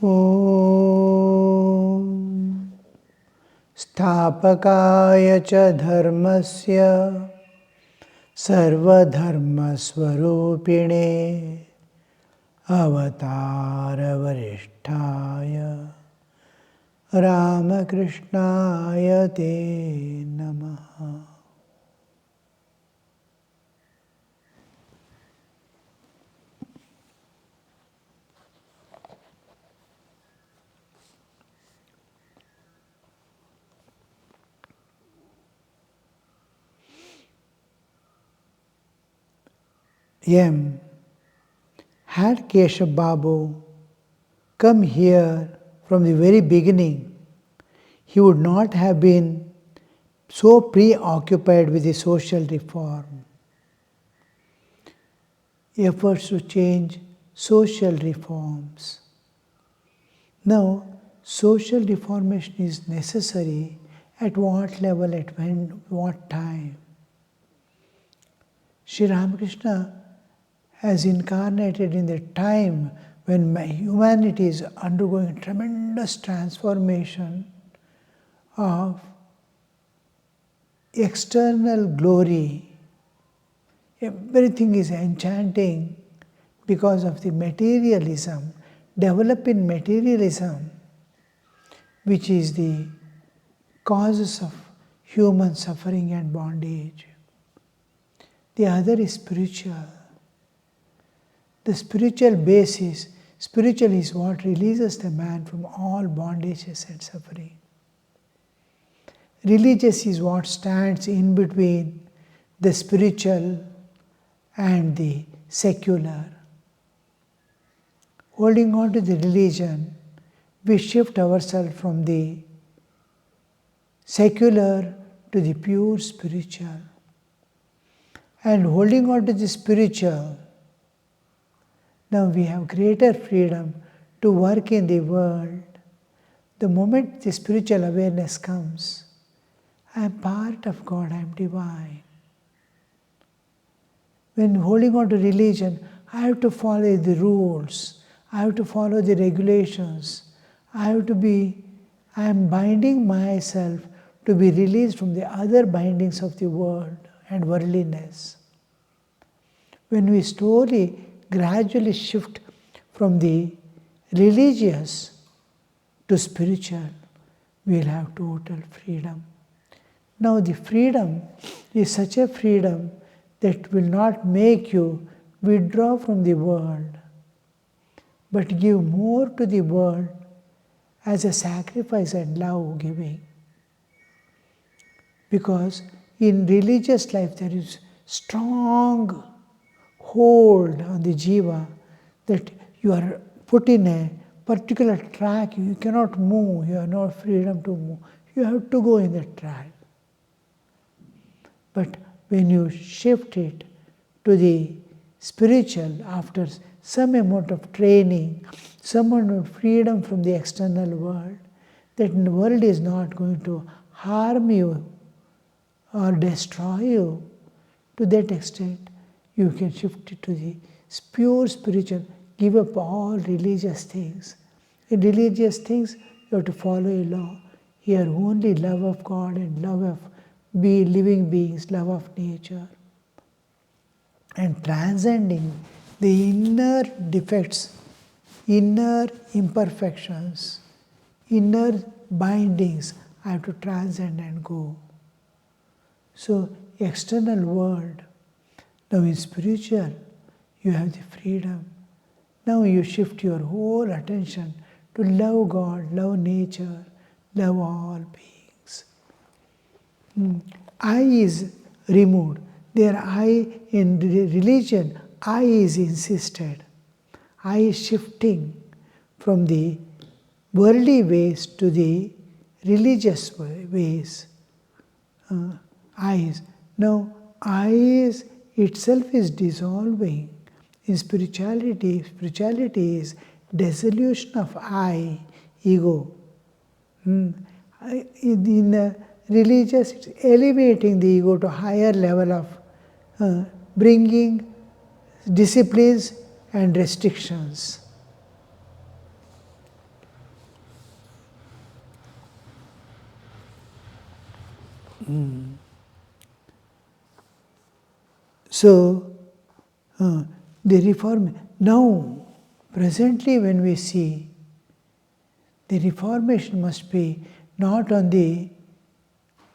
ॐ स्थापकाय च धर्मस्य सर्वधर्मस्वरूपिणे अवतारवरिष्ठाय रामकृष्णाय ते नमः। Had Keshav Babu come here from the very beginning, he would not have been so preoccupied with the social reform, efforts to change social reforms. Now, social reformation is necessary at what level, at when, what time? Sri Ramakrishna has incarnated in the time when humanity is undergoing a tremendous transformation of external glory. Everything is enchanting because of the materialism, developing materialism, which is the causes of human suffering and bondage. The other is spiritual. The spiritual basis, spiritual is what releases the man from all bondages and suffering. Religious is what stands in between the spiritual and the secular. Holding on to the religion, we shift ourselves from the secular to the pure spiritual. And holding on to the spiritual, now we have greater freedom to work in the world. The moment the spiritual awareness comes, I am part of God, I am divine. When holding on to religion, I have to follow the rules, I have to follow the regulations, I am binding myself to be released from the other bindings of the world and worldliness. When we slowly, gradually shift from the religious to spiritual, we will have total freedom. Now the freedom is such a freedom that will not make you withdraw from the world, but give more to the world as a sacrifice and love giving. Because in religious life there is strong hold on the jiva that you are put in a particular track, you cannot move, you have no freedom to move, you have to go in that track. But when you shift it to the spiritual, after some amount of training, some amount of freedom from the external world, that the world is not going to harm you or destroy you, to that extent, you can shift it to the pure spiritual, give up all religious things. In religious things, you have to follow a law. Here, only love of God and love of living beings, love of nature. And transcending the inner defects, inner imperfections, inner bindings, I have to transcend and go. So, external world. Now in spiritual, you have the freedom. Now you shift your whole attention to love God, love nature, love all beings. I is removed. There I, in religion, I is insisted. I is shifting from the worldly ways to the religious ways. I is. Now I is itself is dissolving. In spirituality is dissolution of I, ego. In religious, it's elevating the ego to higher level of bringing disciplines and restrictions. So, the reform, now, presently when we see, the reformation must be not on the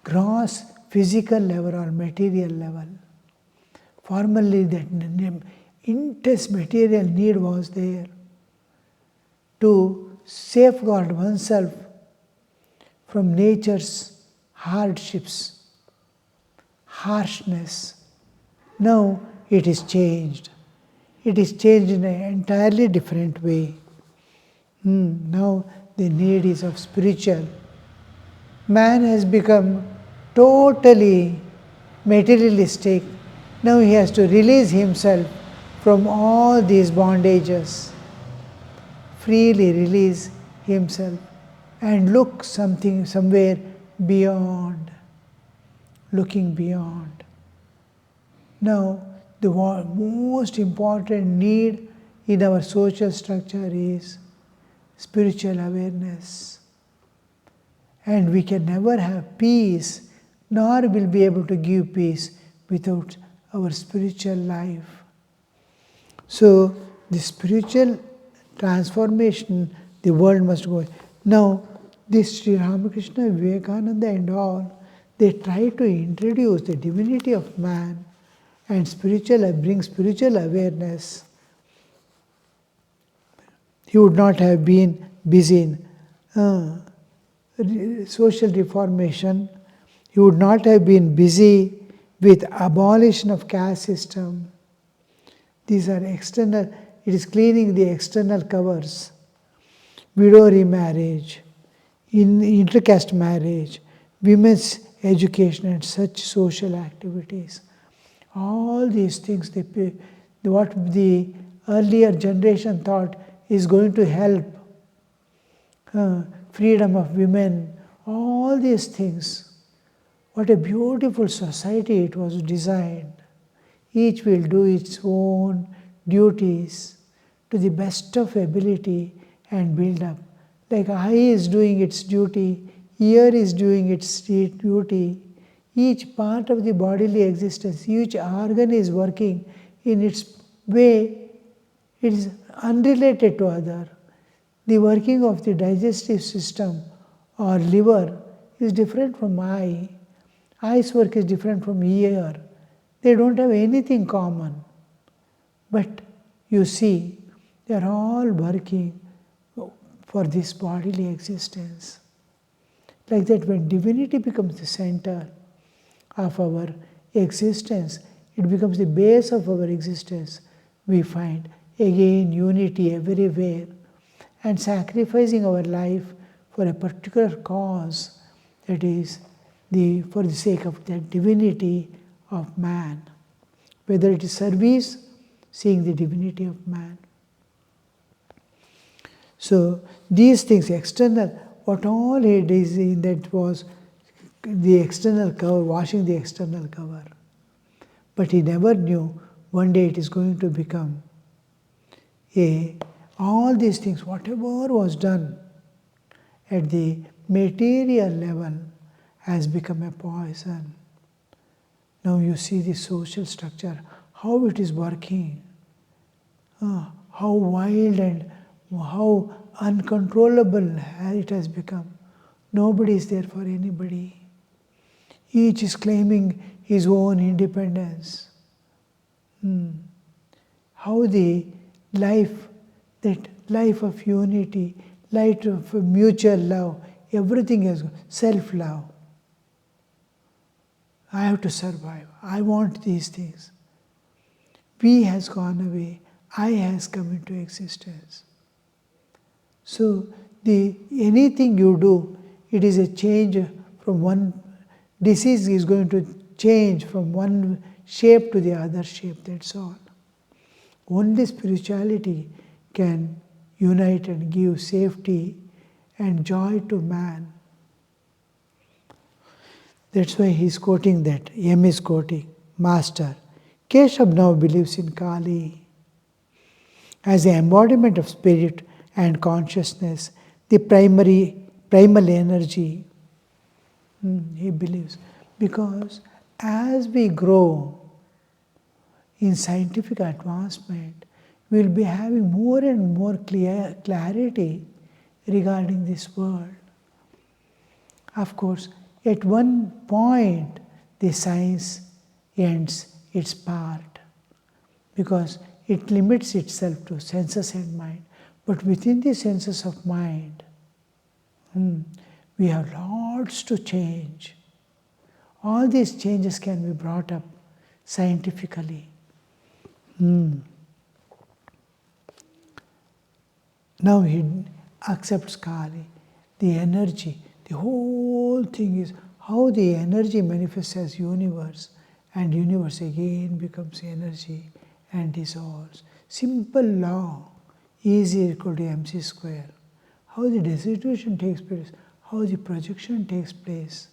gross physical level or material level. Formerly that intense material need was there to safeguard oneself from nature's hardships, harshness. Now it is changed. It is changed in an entirely different way. Now the need is of spiritual. Man has become totally materialistic. Now he has to release himself from all these bondages, freely release himself and look somewhere beyond, looking beyond. Now, the most important need in our social structure is spiritual awareness. And we can never have peace, nor will be able to give peace without our spiritual life. So, the spiritual transformation, the world must go. Now, this Sri Ramakrishna, Vivekananda and all, they try to introduce the divinity of man and bring spiritual awareness. He would not have been busy in social reformation. He would not have been busy with abolition of caste system. These are external, it is cleaning the external covers. Widow remarriage, intercaste marriage, women's education and such social activities. All these things, what the earlier generation thought is going to help, freedom of women, all these things. What a beautiful society it was designed. Each will do its own duties to the best of ability and build up. Like eye is doing its duty, ear is doing its duty, each part of the bodily existence, each organ is working in its way, it is unrelated to other. The working of the digestive system or liver is different from eye. Eye's work is different from ear. They don't have anything common. But you see, they are all working for this bodily existence. Like that, when divinity becomes the center of our existence, it becomes the base of our existence, we find again unity everywhere and sacrificing our life for a particular cause, that is for the sake of the divinity of man. Whether it is service, seeing the divinity of man. So these things, external, what all he did in that was the external cover, washing the external cover. But he never knew one day it is going to become all these things, whatever was done at the material level has become a poison. Now you see the social structure, how it is working, how wild and how uncontrollable it has become. Nobody is there for anybody. Each is claiming his own independence. How the life, that life of unity, life of mutual love, everything is self-love. I have to survive. I want these things. We has gone away. I has come into existence. So anything you do, it is a change from one disease is going to change from one shape to the other shape, that's all. Only spirituality can unite and give safety and joy to man. That's why he's quoting that. M is quoting, Master, Keshav now believes in Kali as the embodiment of spirit and consciousness, the primal energy. He believes. Because as we grow in scientific advancement, we will be having more and more clarity regarding this world. Of course, at one point, the science ends its part because it limits itself to senses and mind. But within the senses of mind, we have lots to change. All these changes can be brought up scientifically. Now he accepts Kali, the energy. The whole thing is how the energy manifests as universe, and universe again becomes energy and dissolves. Simple law, E is equal to mc square. How the dissolution takes place, how the projection takes place.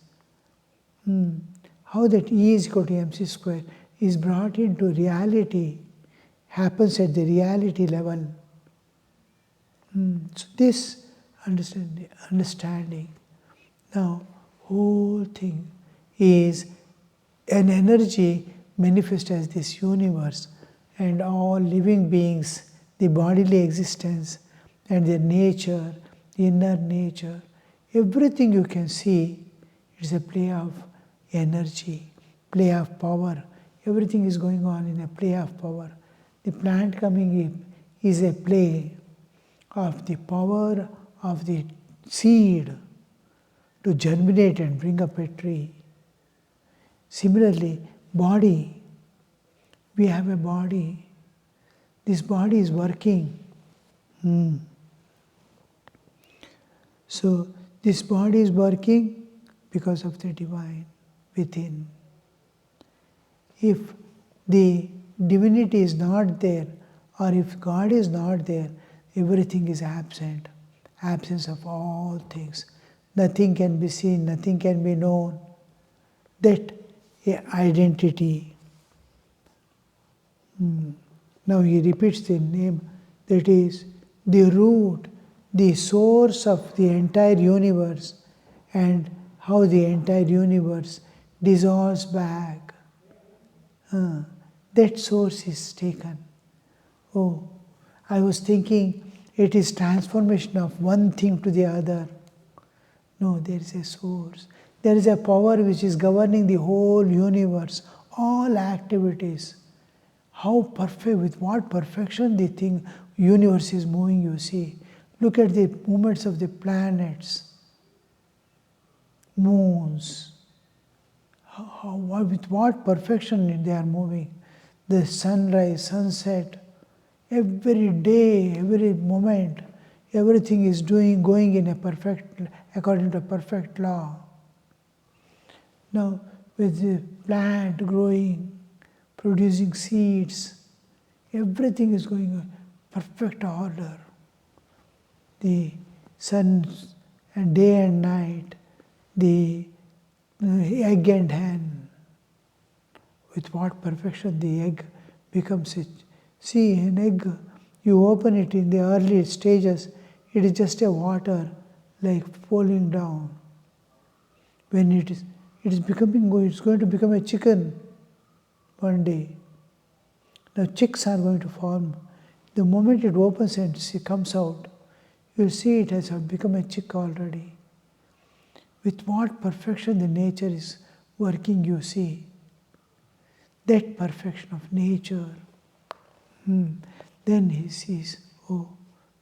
How that E is equal to mc square is brought into reality, happens at the reality level. So this understanding. Now, whole thing is an energy manifest as this universe, and all living beings, the bodily existence and their nature, the inner nature, everything you can see is a play of energy, play of power. Everything is going on in a play of power. The plant coming in is a play of the power of the seed to germinate and bring up a tree. Similarly, body, we have a body. This body is working. So this body is working because of the divine within. If the divinity is not there, or if God is not there, everything is absent. Absence of all things. Nothing can be seen, nothing can be known. That identity. Now he repeats the name, that is the root, the source of the entire universe, and how the entire universe dissolves back. That source is taken. Oh, I was thinking it is transformation of one thing to the other. No, there is a source. There is a power which is governing the whole universe, all activities. How perfect, with what perfection the universe is moving, you see. Look at the movements of the planets, moons. With what perfection they are moving. The sunrise, sunset, every day, every moment, everything is going in a perfect, according to a perfect law. Now, with the plant growing, producing seeds, everything is going in perfect order. The sun and day and night, the egg and hen. With what perfection the egg becomes it. See, an egg, you open it in the early stages, it is just a water like falling down. When it's going to become a chicken one day. Now chicks are going to form. The moment it opens and comes out, you'll see it has become a chick already. With what perfection the nature is working, you see. That perfection of nature. Then he sees, oh,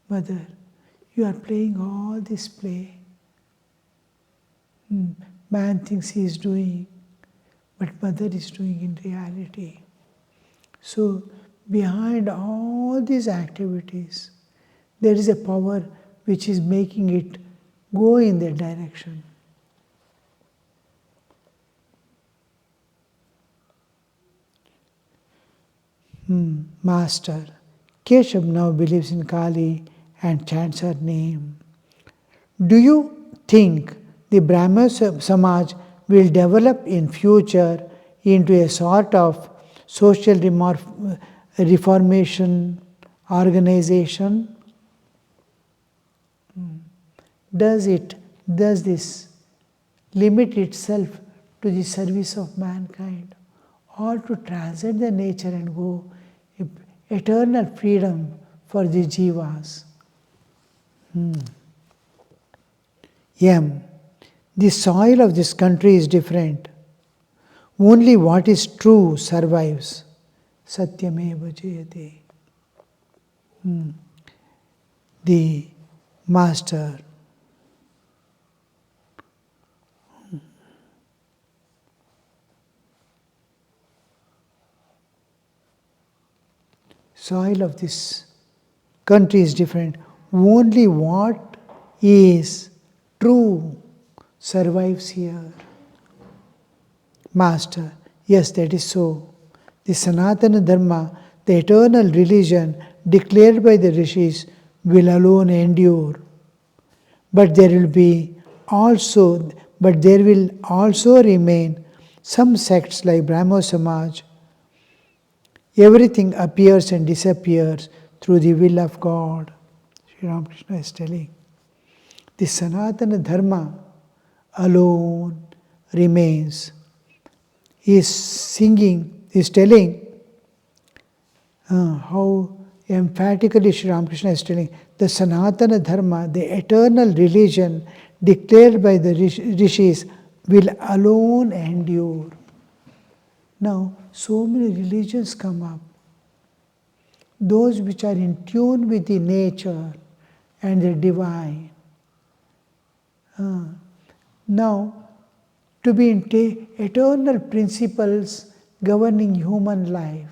mother, you are playing all this play. Man thinks he is doing, but mother is doing in reality. So, behind all these activities, there is a power which is making it go in that direction. Master. Keshav now believes in Kali and chants her name. Do you think the Brahmo Samaj will develop in future into a sort of social reformation organization? Does this limit itself to the service of mankind, or to transcend the nature and go eternal freedom for the jivas. M. The soil of this country is different. Only what is true survives. Satyameva jayate. The master. Soil of this country is different. Only what is true survives here. Master, yes, that is so. The Sanatana Dharma, the eternal religion declared by the rishis, will alone endure. But there will also remain some sects like Brahmo Samaj. Everything appears and disappears through the will of God. Sri Ramakrishna is telling. The Sanatana Dharma alone remains. He is telling how emphatically Sri Ramakrishna is telling the Sanatana Dharma, the eternal religion declared by the rishis, will alone endure. Now, so many religions come up. Those which are in tune with the nature and the divine. Now, to be in eternal principles governing human life.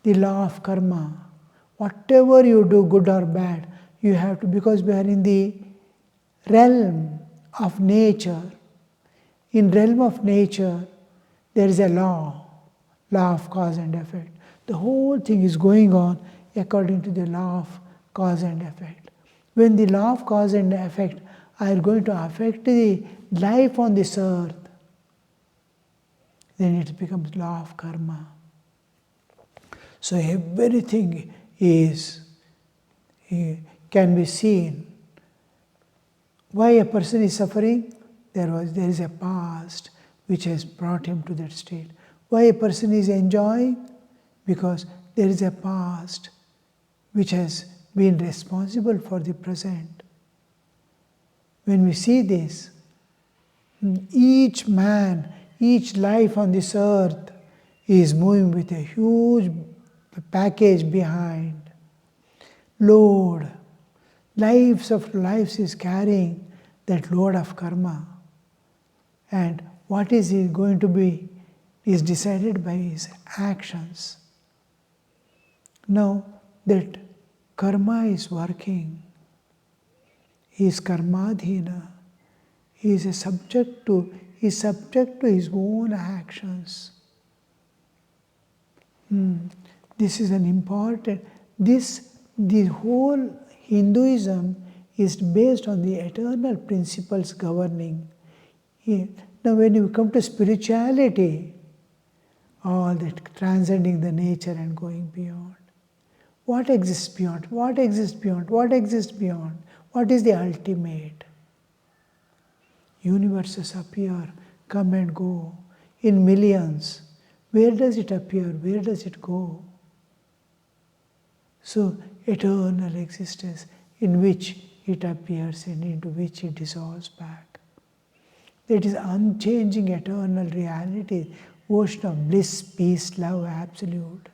The law of karma. Whatever you do, good or bad, you have to, because we are in the realm of nature. In realm of nature, there is a law of cause and effect. The whole thing is going on according to the law of cause and effect. When the law of cause and effect are going to affect the life on this earth, then it becomes law of karma. So everything can be seen. Why a person is suffering? There is a past which has brought him to that state. Why a person is enjoying? Because there is a past which has been responsible for the present. When we see this, each man, each life on this earth is moving with a huge package behind. Load. Lives is carrying that load of karma. And what is he going to be is decided by his actions. Now that karma is working, he is karmadhina. He is subject to his own actions. This is an important. The whole Hinduism is based on the eternal principles governing. Now, when you come to spirituality, all that transcending the nature and going beyond. What exists beyond? What exists beyond? What exists beyond? What is the ultimate? Universes appear, come and go in millions. Where does it appear? Where does it go? So, eternal existence in which it appears and into which it dissolves back. That is unchanging eternal reality, ocean of bliss, peace, love, absolute.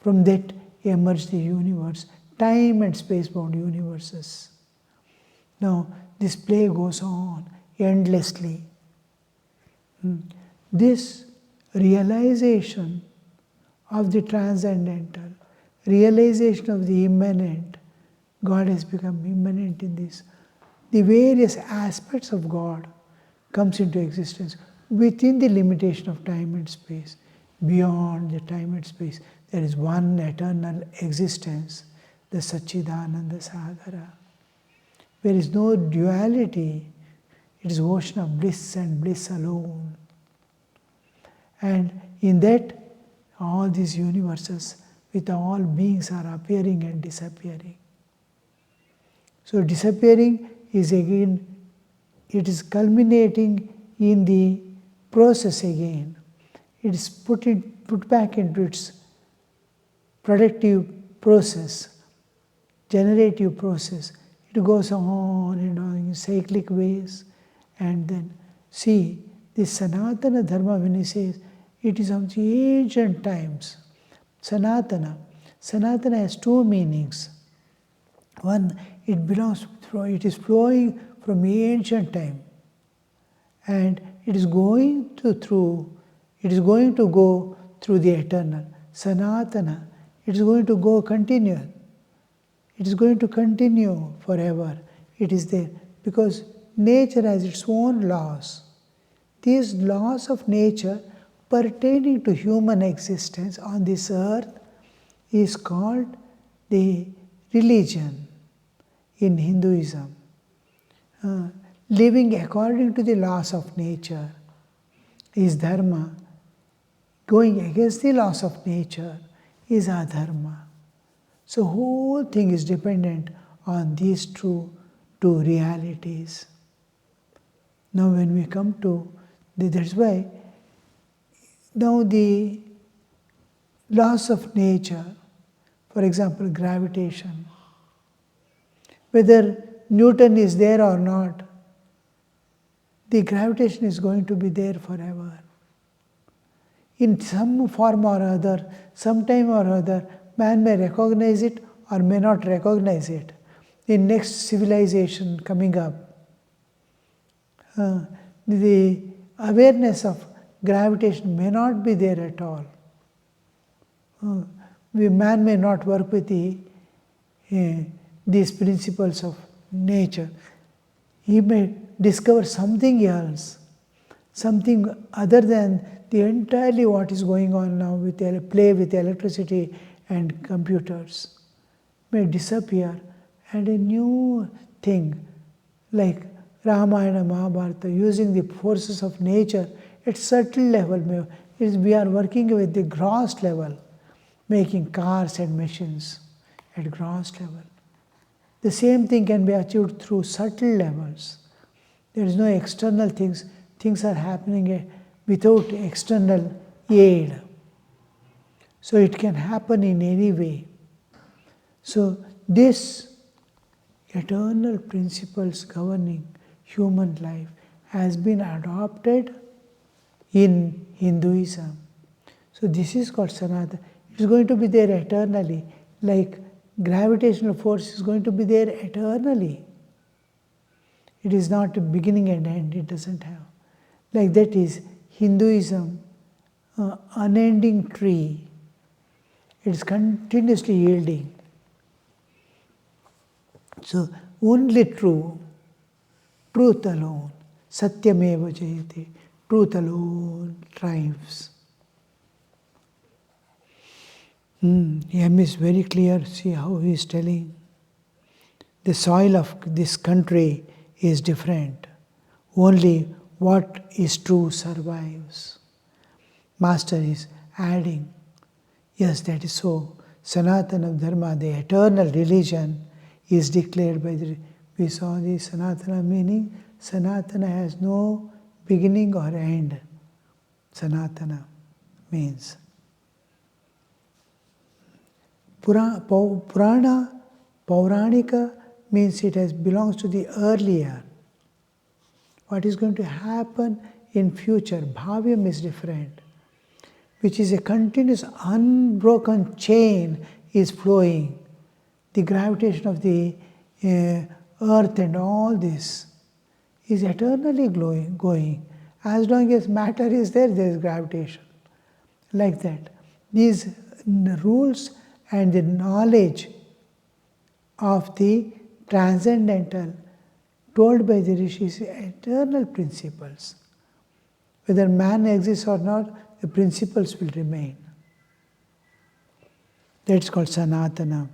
From that emerged the universe, time and space-bound universes. Now, this play goes on endlessly. This realization of the transcendental, realization of the immanent, God has become immanent in this. The various aspects of God comes into existence within the limitation of time and space. Beyond the time and space, there is one eternal existence, the Satchidananda Sagara. There is no duality. It is ocean of bliss and bliss alone. And in that, all these universes with all beings are appearing and disappearing. So disappearing is again, it is culminating in the process again. It is put back into its productive process, generative process. It goes on and on in cyclic ways. And then see, this Sanatana Dharma, when he says, it is of the ancient times. Sanatana. Sanatana has two meanings. One, it is flowing from ancient time. And it is going to go through the eternal. Sanatana, it is going to go continual. It is going to continue forever. It is there because nature has its own laws. These laws of nature pertaining to human existence on this earth is called the religion in Hinduism. Living according to the laws of nature is dharma. Going against the laws of nature is adharma. So whole thing is dependent on these two realities. Now when we come to, that's why now the laws of nature, for example gravitation, whether Newton is there or not, the gravitation is going to be there forever. In some form or other, sometime or other, man may recognize it or may not recognize it. In next civilization coming up, the awareness of gravitation may not be there at all. Man may not work with these principles of nature. He may discover something else, something other than the entirely what is going on now with play with electricity and computers may disappear, and a new thing like Ramayana, Mahabharata, using the forces of nature at subtle level. We are working with the gross level, making cars and machines at gross level. The same thing can be achieved through subtle levels. There is no external things. Things are happening without external aid. So it can happen in any way. So this eternal principles governing human life has been adopted in Hinduism. So this is called Sanatana. It is going to be there eternally, like gravitational force is going to be there eternally. It is not a beginning and end, it doesn't have. Like that is Hinduism, unending tree. It is continuously yielding. So only truth alone, satyameva jayate, truth alone triumphs. M is very clear, see how he is telling. The soil of this country is different. Only what is true survives. Master is adding, yes, that is so. Sanatana Dharma, the eternal religion, is declared by we saw the Sanatana meaning. Sanatana has no beginning or end. Sanatana means. Purana, Pauranika means it belongs to the earlier. What is going to happen in future, Bhavyam is different, which is a continuous unbroken chain is flowing. The gravitation of the earth and all this is eternally going. As long as matter is there, there is gravitation. Like that. These rules and the knowledge of the transcendental told by the rishis, eternal principles. Whether man exists or not, the principles will remain. That's called Sanatana.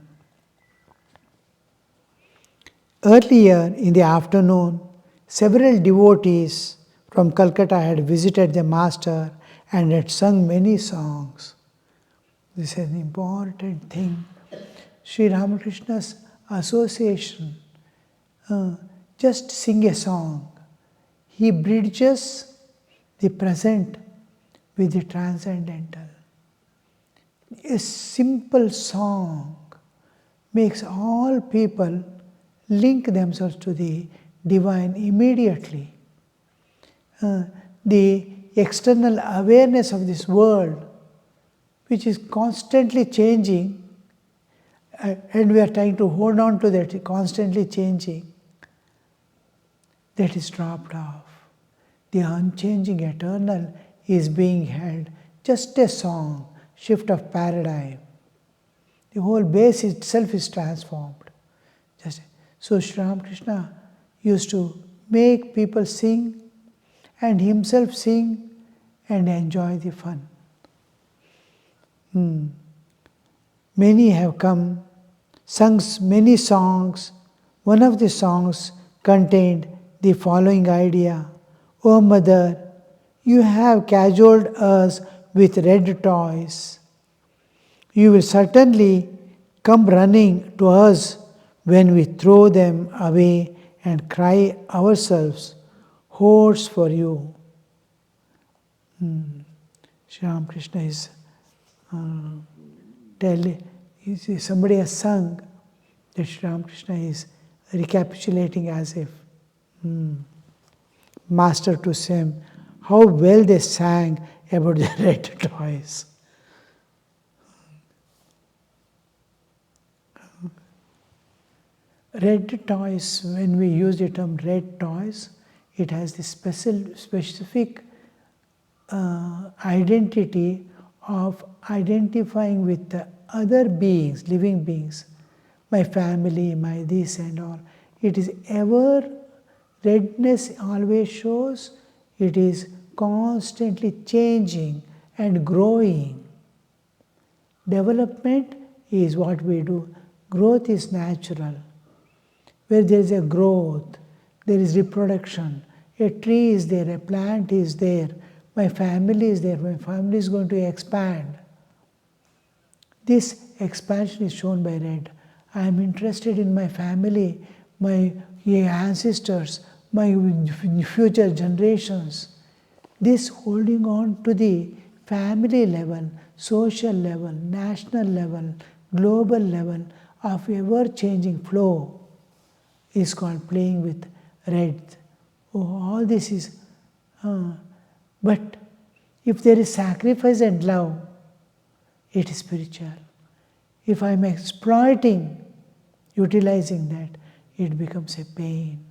Earlier in the afternoon, several devotees from Calcutta had visited the master and had sung many songs. This is an important thing. Sri Ramakrishna's association, just sing a song. He bridges the present with the transcendental. A simple song makes all people link themselves to the divine immediately. The external awareness of this world, which is constantly changing, and we are trying to hold on to that constantly changing, that is dropped off. The unchanging eternal is being held. Just a song, shift of paradigm. The whole base itself is transformed. So Sri Ramakrishna used to make people sing and himself sing and enjoy the fun. Many have come, sung many songs. One of the songs contained the following idea: "O Mother, you have cajoled us with red toys. You will certainly come running to us when we throw them away and cry ourselves hoarse for you." Sri Ramakrishna is somebody has sung that Sri Ramakrishna is recapitulating as if master to Sem, how well they sang about the red toys. Red toys, when we use the term red toys, it has the specific identity of identifying with the other beings, living beings, my family, my this and all. It is ever, redness always shows, it is constantly changing and growing. Development is what we do. Growth is natural. Where there is a growth, there is reproduction. A tree is there, a plant is there, my family is there, my family is going to expand. This expansion is shown by red. I am interested in my family, my ancestors, my future generations. This holding on to the family level, social level, national level, global level of ever-changing flow is called playing with red. Oh, all this is... but if there is sacrifice and love, it is spiritual. If I am exploiting, utilizing that, it becomes a pain.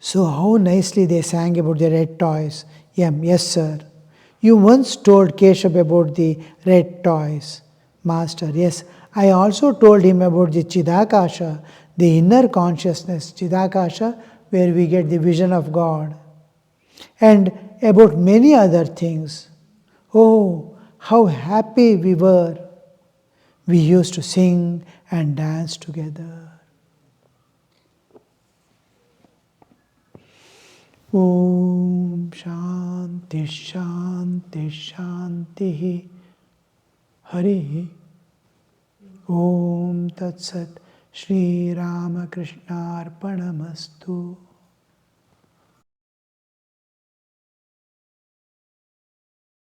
So how nicely they sang about the red toys. Yes, sir. You once told Keshav about the red toys. Master, yes. I also told him about the Chidakasha, the inner consciousness, Chidakasha, where we get the vision of God. And about many other things. Oh, how happy we were. We used to sing and dance together. Om Shanti Shanti Shanti Hari Om Tat Sat Shri Ramakrishna Arpanamastu.